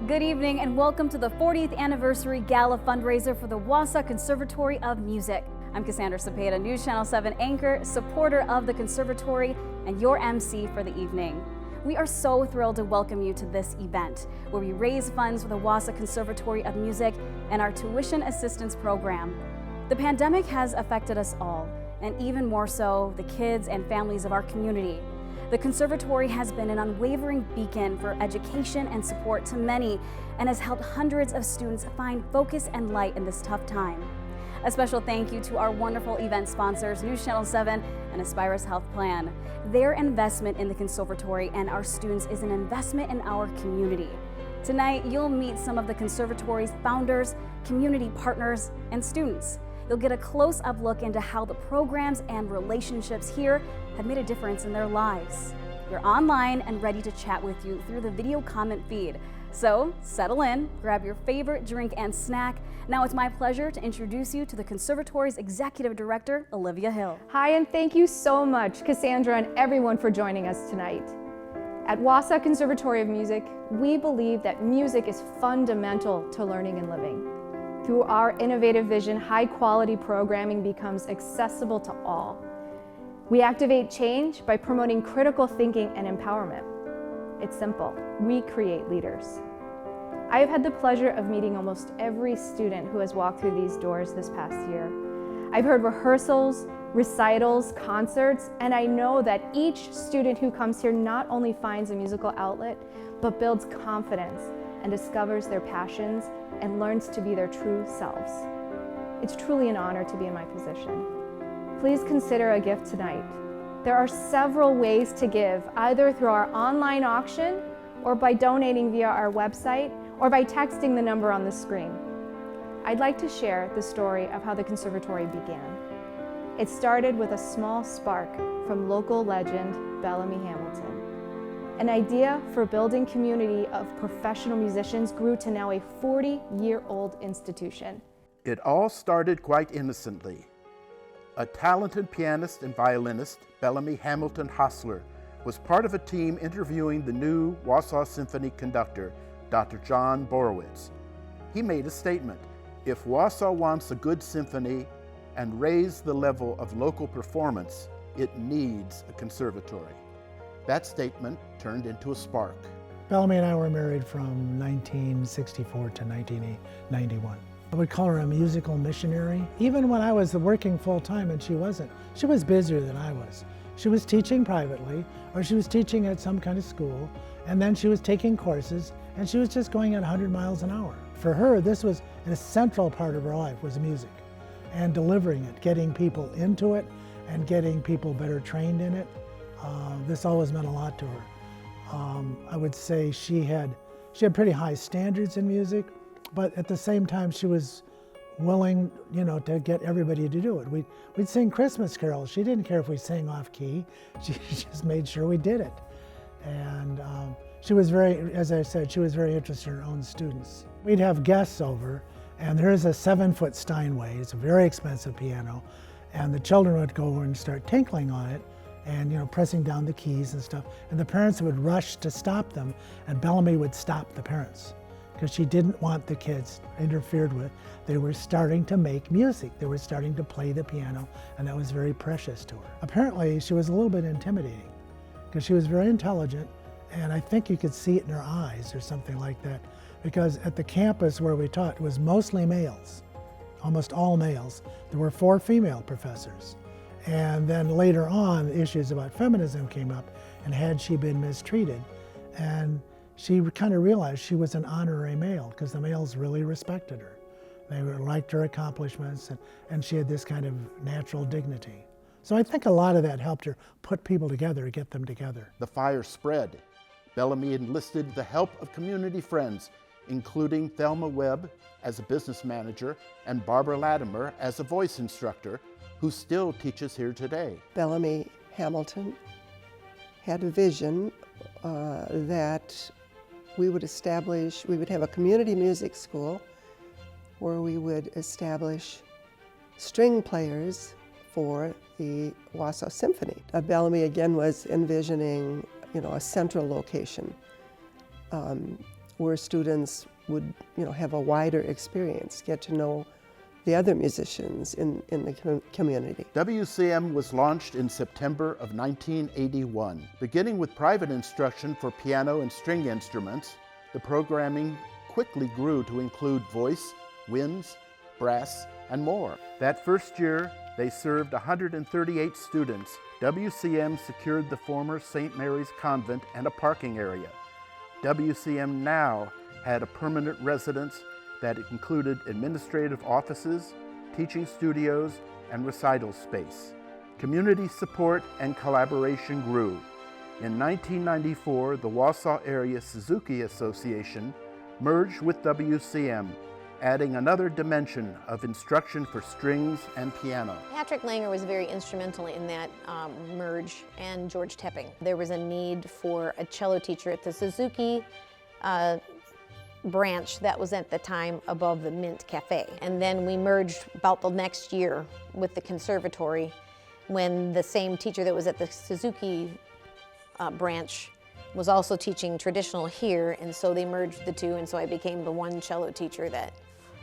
Good evening and welcome to the 40th anniversary Gala fundraiser for the Wausau Conservatory of Music. I'm Cassandra Cepeda, News Channel 7 anchor, supporter of the Conservatory, and your MC for the evening. We are so thrilled to welcome you to this event, where we raise funds for the Wausau Conservatory of Music and our tuition assistance program. The pandemic has affected us all, and even more so, the kids and families of our community. The Conservatory has been an unwavering beacon for education and support to many, and has helped hundreds of students find focus and light in this tough time. A special thank you to our wonderful event sponsors, News Channel 7 and Aspirus Health Plan. Their investment in the Conservatory and our students is an investment in our community. Tonight, you'll meet some of the Conservatory's founders, community partners, and students. You'll get a close-up look into how the programs and relationships here have made a difference in their lives. We're online and ready to chat with you through the video comment feed. So settle in, grab your favorite drink and snack. Now it's my pleasure to introduce you to the Conservatory's Executive Director, Olivia Hill. Hi, and thank you so much, Cassandra, and everyone for joining us tonight. At Wausau Conservatory of Music, we believe that music is fundamental to learning and living. Through our innovative vision, high-quality programming becomes accessible to all. We activate change by promoting critical thinking and empowerment. It's simple. We create leaders. I have had the pleasure of meeting almost every student who has walked through these doors this past year. I've heard rehearsals, recitals, concerts, and I know that each student who comes here not only finds a musical outlet, but builds confidence and discovers their passions and learns to be their true selves. It's truly an honor to be in my position. Please consider a gift tonight. There are several ways to give, either through our online auction or by donating via our website or by texting the number on the screen. I'd like to share the story of how the Conservatory began. It started with a small spark from local legend Bellamy Hamilton. An idea for building community of professional musicians grew to now a 40-year-old institution. It all started quite innocently. A talented pianist and violinist, Bellamy Hamilton Hostler, was part of a team interviewing the new Wausau Symphony conductor, Dr. John Borowitz. He made a statement: if Wausau wants a good symphony and raise the level of local performance, it needs a conservatory. That statement turned into a spark. Bellamy and I were married from 1964 to 1991. I would call her a musical missionary. Even when I was working full-time and she wasn't, she was busier than I was. She was teaching privately, or she was teaching at some kind of school, and then she was taking courses, and she was just going at 100 miles an hour. For her, this was a central part of her life, was music, and delivering it, getting people into it, and getting people better trained in it. This always meant a lot to her. I would say she had pretty high standards in music, but at the same time she was willing, to get everybody to do it. We'd sing Christmas carols. She didn't care if we sang off key. She just made sure we did it. And she was as I said, she was very interested in her own students. We'd have guests over, and there's a 7-foot Steinway. It's a very expensive piano, and the children would go and start tinkling on it, and pressing down the keys and stuff. And the parents would rush to stop them, and Bellamy would stop the parents because she didn't want the kids interfered with. They were starting to make music. They were starting to play the piano, and that was very precious to her. Apparently, she was a little bit intimidating because she was very intelligent, and I think you could see it in her eyes or something like that, because at the campus where we taught, it was mostly males, almost all males. There were 4 female professors. And then later on, issues about feminism came up, and had she been mistreated? And she kind of realized she was an honorary male because the males really respected her. They liked her accomplishments, and she had this kind of natural dignity. So I think a lot of that helped her put people together, get them together. The fire spread. Bellamy enlisted the help of community friends, including Thelma Webb as a business manager and Barbara Latimer as a voice instructor, who still teaches here today. Bellamy Hamilton had a vision that we would have a community music school where we would establish string players for the Wausau Symphony. Bellamy again was envisioning, a central location. where students would, have a wider experience, get to know the other musicians in the community. WCM was launched in September of 1981. Beginning with private instruction for piano and string instruments, the programming quickly grew to include voice, winds, brass, and more. That first year, they served 138 students. WCM secured the former St. Mary's Convent and a parking area. WCM now had a permanent residence that included administrative offices, teaching studios, and recital space. Community support and collaboration grew. In 1994, the Wausau Area Suzuki Association merged with WCM, adding another dimension of instruction for strings and piano. Patrick Langer was very instrumental in that merge, and George Tepping. There was a need for a cello teacher at the Suzuki branch that was at the time above the Mint Cafe. And then we merged about the next year with the Conservatory, when the same teacher that was at the Suzuki branch was also teaching traditional here, and so they merged the two, and so I became the one cello teacher that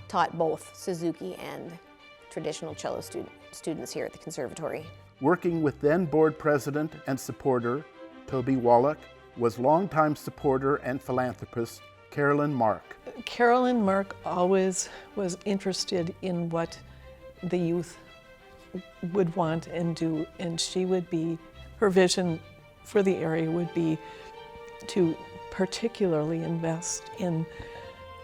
taught both Suzuki and traditional cello students here at the Conservatory. Working with then board president and supporter Toby Wallach was longtime supporter and philanthropist Carolyn Mark. Carolyn Mark always was interested in what the youth would want and do, and her vision for the area would be to particularly invest in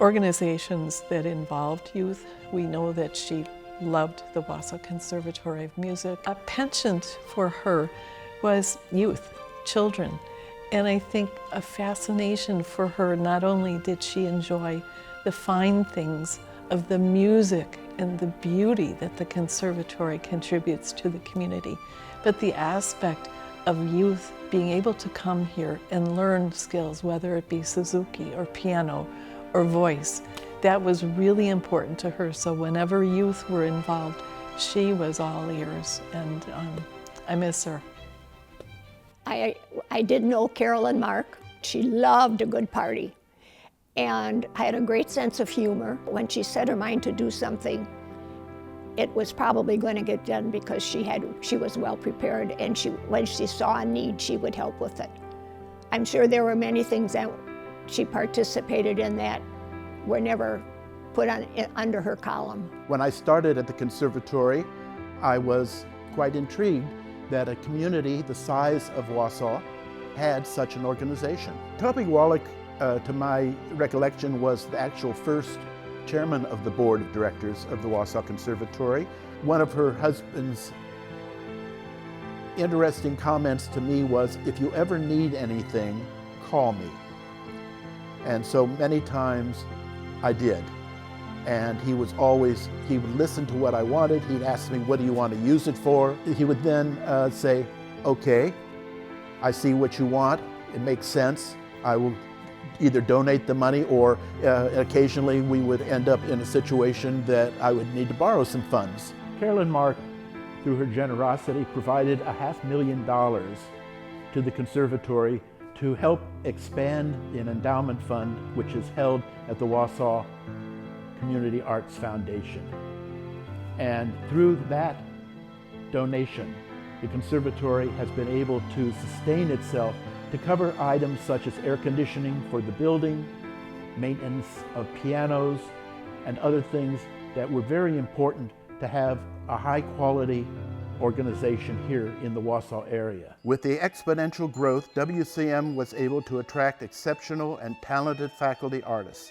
organizations that involved youth. We know that she loved the Wausau Conservatory of Music. A penchant for her was youth, children. And I think a fascination for her, not only did she enjoy the fine things of the music and the beauty that the conservatory contributes to the community, but the aspect of youth being able to come here and learn skills, whether it be Suzuki or piano or voice, that was really important to her. So whenever youth were involved, she was all ears, and I miss her. I did know Carolyn Mark. She loved a good party and had a great sense of humor. When she set her mind to do something, it was probably going to get done because she was well prepared, and when she saw a need, she would help with it. I'm sure there were many things that she participated in that were never put under her column. When I started at the Conservatory, I was quite intrigued that a community the size of Wausau had such an organization. Toby Wallach, to my recollection, was the actual first chairman of the board of directors of the Wausau Conservatory. One of her husband's interesting comments to me was, "If you ever need anything, call me." And so many times I did. And he would listen to what I wanted. He'd ask me, "What do you want to use it for?" He would then say, "Okay, I see what you want. It makes sense. I will either donate the money, or occasionally we would end up in a situation that I would need to borrow some funds." Carolyn Mark, through her generosity, provided $500,000 to the Conservatory to help expand an endowment fund which is held at the Wausau Community Arts Foundation. And through that donation, the Conservatory has been able to sustain itself to cover items such as air conditioning for the building, maintenance of pianos, and other things that were very important to have a high quality organization here in the Wausau area. With the exponential growth, WCM was able to attract exceptional and talented faculty artists.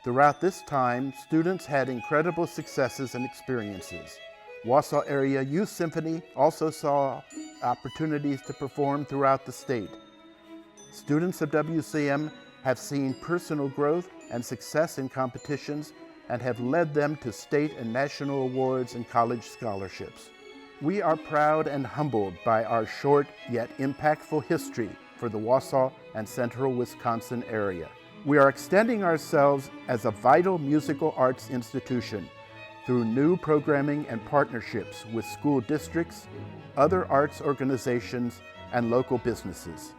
Throughout this time, students had incredible successes and experiences. Wausau Area Youth Symphony also saw opportunities to perform throughout the state. Students of WCM have seen personal growth and success in competitions and have led them to state and national awards and college scholarships. We are proud and humbled by our short yet impactful history for the Wausau and Central Wisconsin area. We are extending ourselves as a vital musical arts institution through new programming and partnerships with school districts, other arts organizations, and local businesses.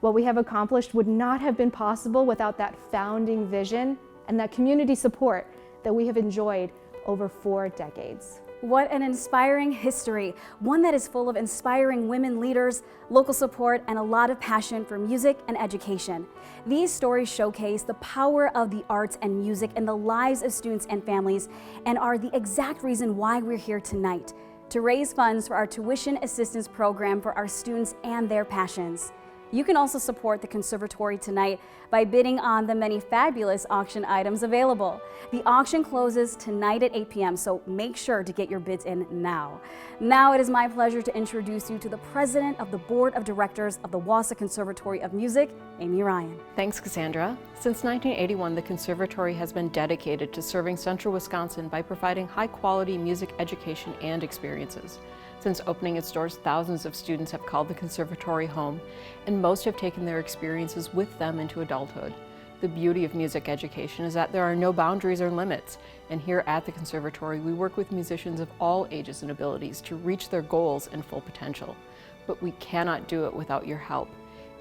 What we have accomplished would not have been possible without that founding vision and that community support that we have enjoyed over 4 decades. What an inspiring history, one that is full of inspiring women leaders, local support, and a lot of passion for music and education. These stories showcase the power of the arts and music in the lives of students and families and are the exact reason why we're here tonight, to raise funds for our tuition assistance program for our students and their passions. You can also support the Conservatory tonight by bidding on the many fabulous auction items available. The auction closes tonight at 8 p.m., so make sure to get your bids in now. Now it is my pleasure to introduce you to the President of the Board of Directors of the Wausau Conservatory of Music, Amy Ryan. Thanks, Cassandra. Since 1981, the Conservatory has been dedicated to serving Central Wisconsin by providing high-quality music education and experiences. Since opening its doors, thousands of students have called the Conservatory home, and most have taken their experiences with them into adulthood. The beauty of music education is that there are no boundaries or limits, and here at the Conservatory, we work with musicians of all ages and abilities to reach their goals and full potential. But we cannot do it without your help.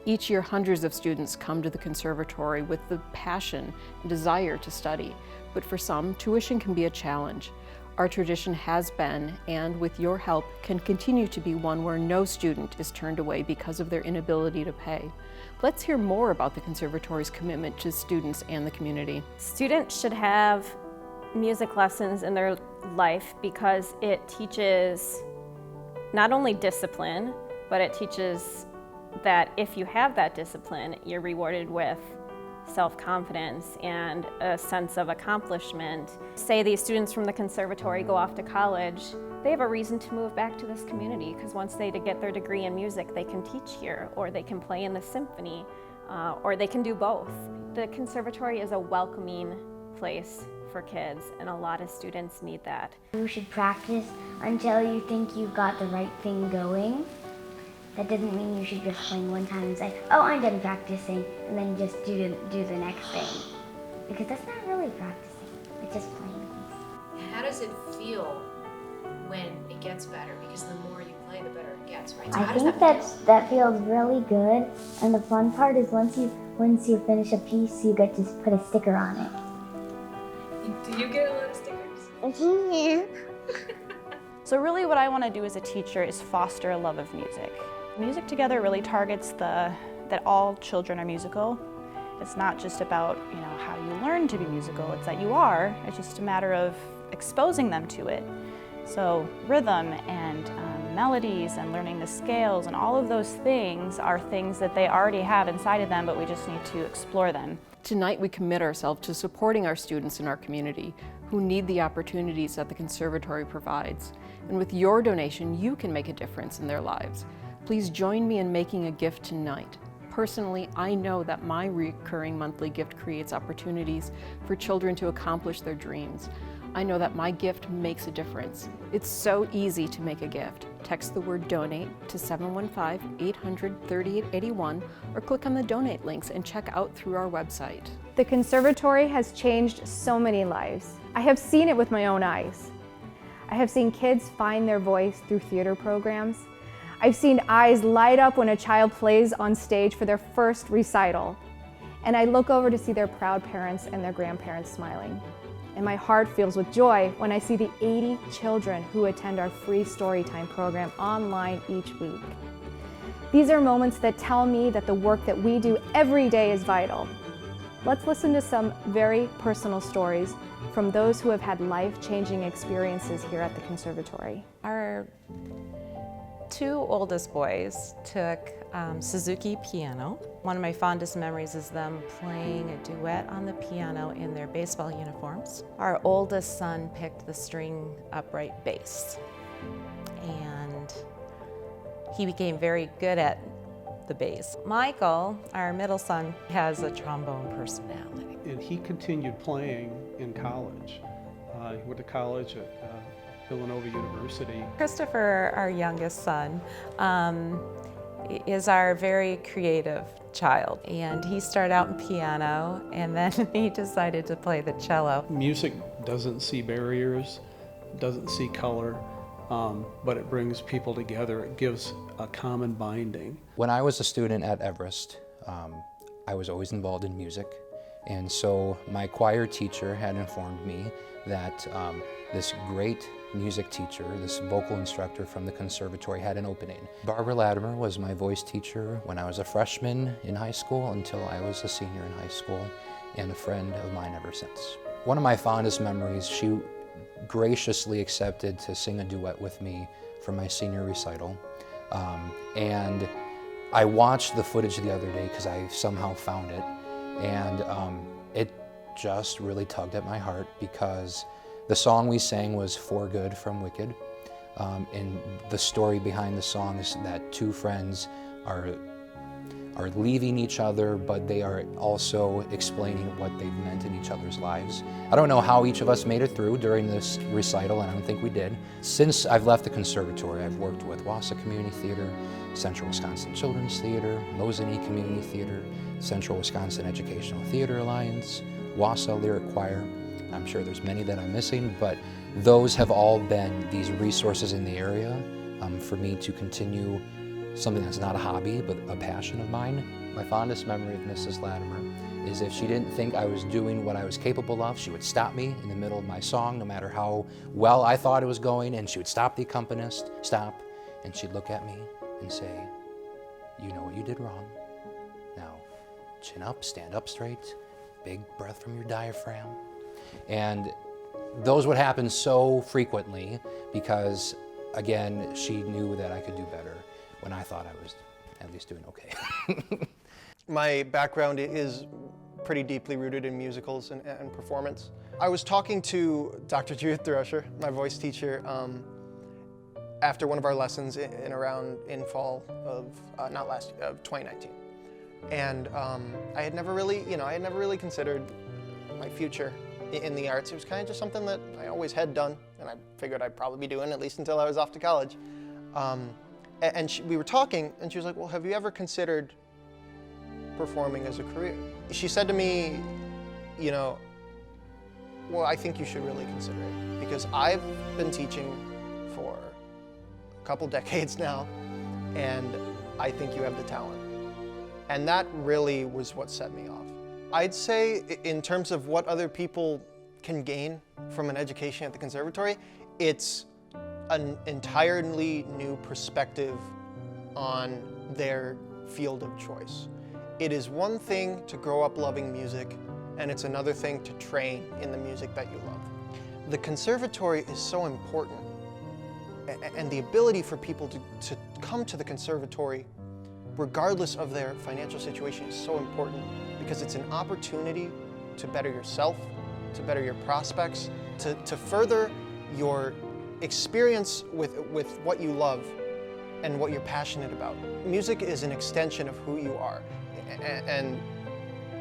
Each year, hundreds of students come to the Conservatory with the passion and desire to study, but for some, tuition can be a challenge. Our tradition has been, and with your help, can continue to be one where no student is turned away because of their inability to pay. Let's hear more about the Conservatory's commitment to students and the community. Students should have music lessons in their life because it teaches not only discipline, but it teaches that if you have that discipline, you're rewarded with self-confidence and a sense of accomplishment. Say these students from the Conservatory go off to college, they have a reason to move back to this community because once they get their degree in music, they can teach here, or they can play in the symphony, or they can do both. The Conservatory is a welcoming place for kids, and a lot of students need that. You should practice until you think you've got the right thing going. That doesn't mean you should just play one time and say, oh, I'm done practicing, and then just do the next thing. Because that's not really practicing, it's just playing. How does it feel when it gets better? Because the more you play, the better it gets, right? So I think that feels really good, and the fun part is once you finish a piece, you get to put a sticker on it. Do you get a lot of stickers? Yeah. So really what I want to do as a teacher is foster a love of music. Music Together really targets that all children are musical. It's not just about how you learn to be musical, it's that you are. It's just a matter of exposing them to it. So rhythm and melodies and learning the scales and all of those things are things that they already have inside of them, but we just need to explore them. Tonight, we commit ourselves to supporting our students in our community who need the opportunities that the Conservatory provides. And with your donation, you can make a difference in their lives. Please join me in making a gift tonight. Personally, I know that my recurring monthly gift creates opportunities for children to accomplish their dreams. I know that my gift makes a difference. It's so easy to make a gift. Text the word donate to 715-800-3881 or click on the donate links and check out through our website. The Conservatory has changed so many lives. I have seen it with my own eyes. I have seen kids find their voice through theater programs. I've seen eyes light up when a child plays on stage for their first recital. And I look over to see their proud parents and their grandparents smiling. And my heart fills with joy when I see the 80 children who attend our free Storytime program online each week. These are moments that tell me that the work that we do every day is vital. Let's listen to some very personal stories from those who have had life-changing experiences here at the Conservatory. Our 2 oldest boys took Suzuki piano. One of my fondest memories is them playing a duet on the piano in their baseball uniforms. Our oldest son picked the string upright bass, and he became very good at the bass. Michael, our middle son, has a trombone personality. And he continued playing in college. He went to college at Villanova University. Christopher, our youngest son, is our very creative child, and he started out in piano and then he decided to play the cello. Music doesn't see barriers, doesn't see color, but it brings people together. It gives a common binding. When I was a student at Everest, I was always involved in music, and so my choir teacher had informed me that this great music teacher, this vocal instructor from the conservatory, had an opening. Barbara Latimer was my voice teacher when I was a freshman in high school until I was a senior in high school, and a friend of mine ever since. One of my fondest memories, she graciously accepted to sing a duet with me for my senior recital. And I watched the footage the other day because I somehow found it, and it just really tugged at my heart because the song we sang was For Good from Wicked, and the story behind the song is that two friends are leaving each other, but they are also explaining what they've meant in each other's lives. I don't know how each of us made it through during this recital, and I don't think we did. Since I've left the conservatory, I've worked with Wausau Community Theater, Central Wisconsin Children's Theater, Mosinee Community Theater, Central Wisconsin Educational Theater Alliance, Wausau Lyric Choir. I'm sure there's many that I'm missing, but those have all been these resources in the area for me to continue something that's not a hobby, but a passion of mine. My fondest memory of Mrs. Latimer is if she didn't think I was doing what I was capable of, she would stop me in the middle of my song, no matter how well I thought it was going, and she would stop the accompanist, stop, and she'd look at me and say, "You know what you did wrong. Now, chin up, stand up straight, big breath from your diaphragm." And those would happen so frequently because, again, she knew that I could do better when I thought I was at least doing okay. My background is pretty deeply rooted in musicals and performance. I was talking to Dr. Judith Thrusher, my voice teacher, after one of our lessons in fall of, of 2019. And I had never really considered my future in the arts. It was kind of just something that I always had done, and I figured I'd probably be doing at least until I was off to college. And we were talking, and she was like, "Well, have you ever considered performing as a career?" She said to me, "Well, I think you should really consider it, because I've been teaching for a couple decades now, and I think you have the talent." And that really was what set me off. I'd say in terms of what other people can gain from an education at the conservatory, it's an entirely new perspective on their field of choice. It is one thing to grow up loving music, and it's another thing to train in the music that you love. The conservatory is so important, and the ability for people to come to the conservatory regardless of their financial situation is so important, because it's an opportunity to better yourself, to better your prospects, to further your experience with what you love and what you're passionate about. Music is an extension of who you are, and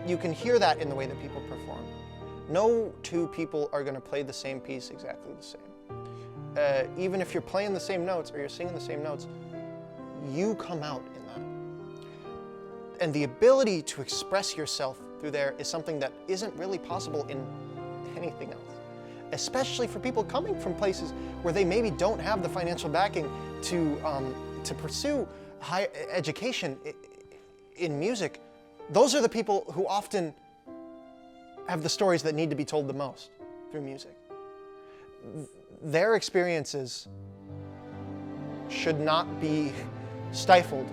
you can hear that in the way that people perform. No two people are going to play the same piece exactly the same. Even if you're playing the same notes or you're singing the same notes, you come out in that. And the ability to express yourself through there is something that isn't really possible in anything else. Especially for people coming from places where they maybe don't have the financial backing to pursue higher education in music. Those are the people who often have the stories that need to be told the most through music. Their experiences should not be stifled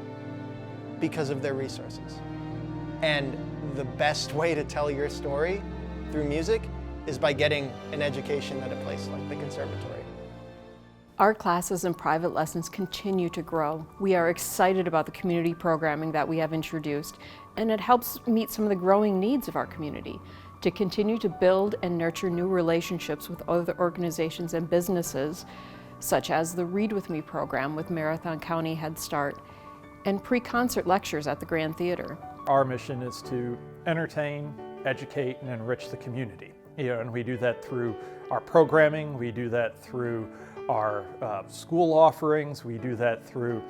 because of their resources. And the best way to tell your story through music is by getting an education at a place like the conservatory. Our classes and private lessons continue to grow. We are excited about the community programming that we have introduced, and it helps meet some of the growing needs of our community to continue to build and nurture new relationships with other organizations and businesses, such as the Read With Me program with Marathon County Head Start, and pre-concert lectures at the Grand Theater. Our mission is to entertain, educate, and enrich the community. And we do that through our programming, we do that through our school offerings, we do that through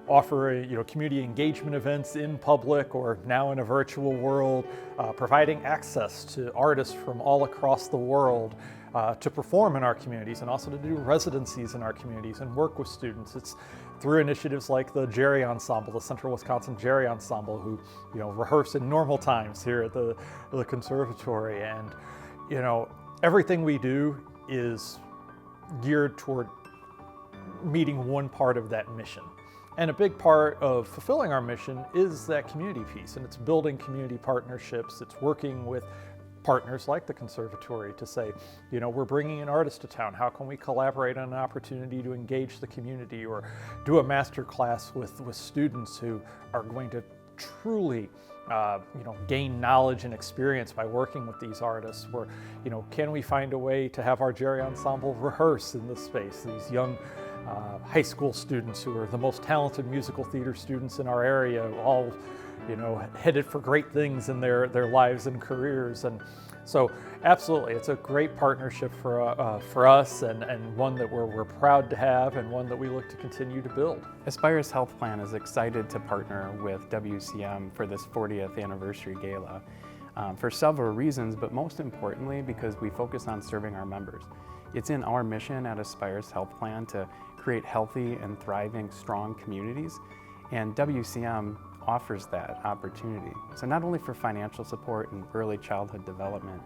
offering community engagement events in public or now in a virtual world, providing access to artists from all across the world to perform in our communities, and also to do residencies in our communities and work with students. through initiatives like the Jerry Ensemble, the Central Wisconsin Jerry Ensemble, who rehearse in normal times here at the Conservatory. And everything we do is geared toward meeting one part of that mission. And a big part of fulfilling our mission is that community piece, and it's building community partnerships. It's working with partners like the Conservatory to say, we're bringing an artist to town. How can we collaborate on an opportunity to engage the community, or do a master class with students who are going to truly gain knowledge and experience by working with these artists? Where, can we find a way to have our Jerry Ensemble rehearse in this space? These young high school students who are the most talented musical theater students in our area, all headed for great things in their lives and careers. And so absolutely, it's a great partnership for us, and one that we're proud to have, and one that we look to continue to build. Aspire's Health Plan is excited to partner with WCM for this 40th anniversary gala for several reasons, but most importantly because we focus on serving our members. It's in our mission at Aspire's Health Plan to create healthy and thriving, strong communities, and WCM offers that opportunity. So not only for financial support and early childhood development,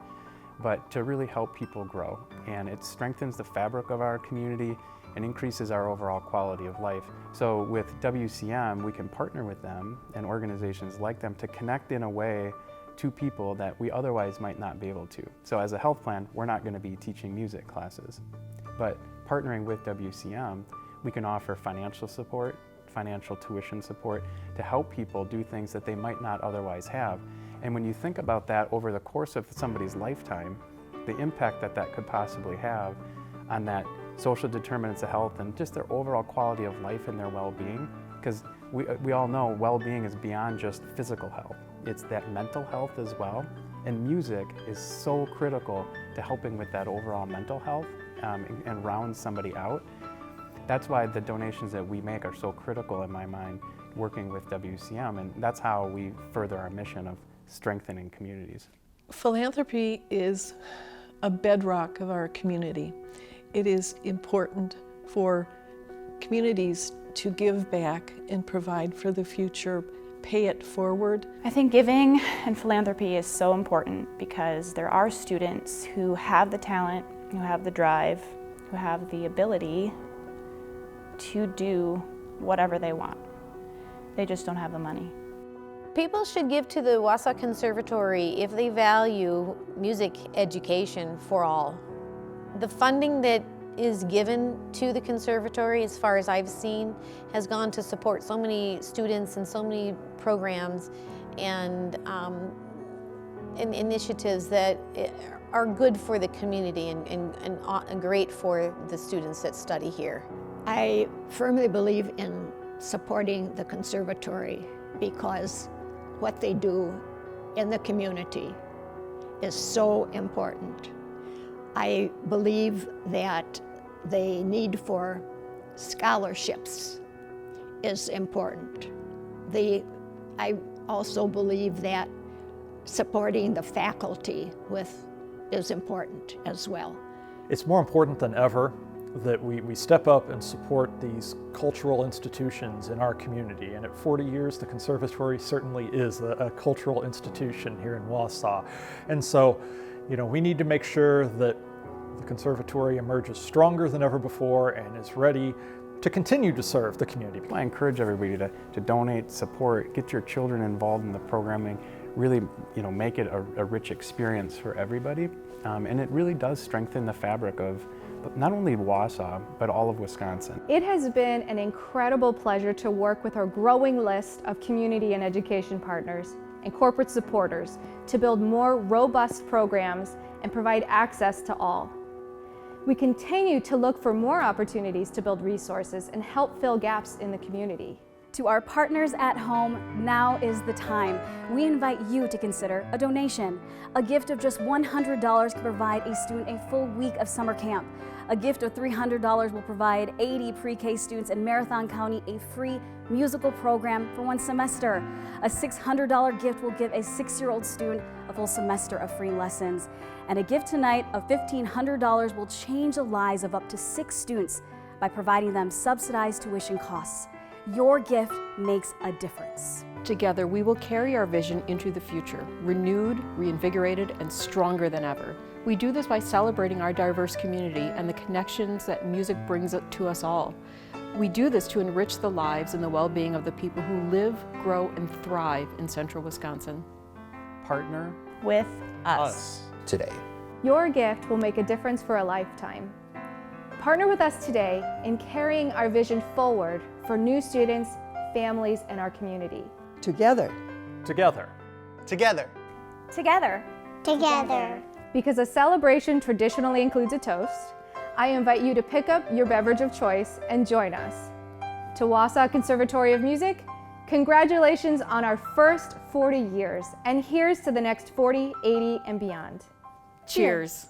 but to really help people grow. And it strengthens the fabric of our community and increases our overall quality of life. So with WCM, we can partner with them and organizations like them to connect in a way to people that we otherwise might not be able to. So as a health plan, we're not going to be teaching music classes, but partnering with WCM, we can offer financial support, financial tuition support to help people do things that they might not otherwise have. And when you think about that over the course of somebody's lifetime, the impact that could possibly have on that social determinants of health and just their overall quality of life and their well-being, because we all know well-being is beyond just physical health. It's that mental health as well, and music is so critical to helping with that overall mental health and round somebody out. That's why the donations that we make are so critical in my mind, working with WCM, and that's how we further our mission of strengthening communities. Philanthropy is a bedrock of our community. It is important for communities to give back and provide for the future, pay it forward. I think giving and philanthropy is so important because there are students who have the talent, who have the drive, who have the ability to do whatever they want. They just don't have the money. People should give to the Wausau Conservatory if they value music education for all. The funding that is given to the Conservatory, as far as I've seen, has gone to support so many students and so many programs and initiatives that are good for the community and great for the students that study here. I firmly believe in supporting the Conservatory because what they do in the community is so important. I believe that the need for scholarships is important. I also believe that supporting the faculty is important as well. It's more important than ever that we step up and support these cultural institutions in our community. And at 40 years, the Conservatory certainly is a cultural institution here in Wausau. And so, we need to make sure that the Conservatory emerges stronger than ever before and is ready to continue to serve the community. I encourage everybody to donate, support, get your children involved in the programming, really make it a rich experience for everybody. And it really does strengthen the fabric of not only Wausau, but all of Wisconsin. It has been an incredible pleasure to work with our growing list of community and education partners and corporate supporters to build more robust programs and provide access to all. We continue to look for more opportunities to build resources and help fill gaps in the community. To our partners at home, now is the time. We invite you to consider a donation. A gift of just $100 can provide a student a full week of summer camp. A gift of $300 will provide 80 pre-K students in Marathon County a free musical program for one semester. A $600 gift will give a 6-year-old student a full semester of free lessons. And a gift tonight of $1,500 will change the lives of up to 6 students by providing them subsidized tuition costs. Your gift makes a difference. Together, we will carry our vision into the future, renewed, reinvigorated, and stronger than ever. We do this by celebrating our diverse community and the connections that music brings to us all. We do this to enrich the lives and the well-being of the people who live, grow, and thrive in Central Wisconsin. Partner with us today. Your gift will make a difference for a lifetime. Partner with us today in carrying our vision forward for new students, families, and our community. Together. Together. Together. Together. Together. Because a celebration traditionally includes a toast, I invite you to pick up your beverage of choice and join us. To Wausau Conservatory of Music, congratulations on our first 40 years, and here's to the next 40, 80, and beyond. Cheers.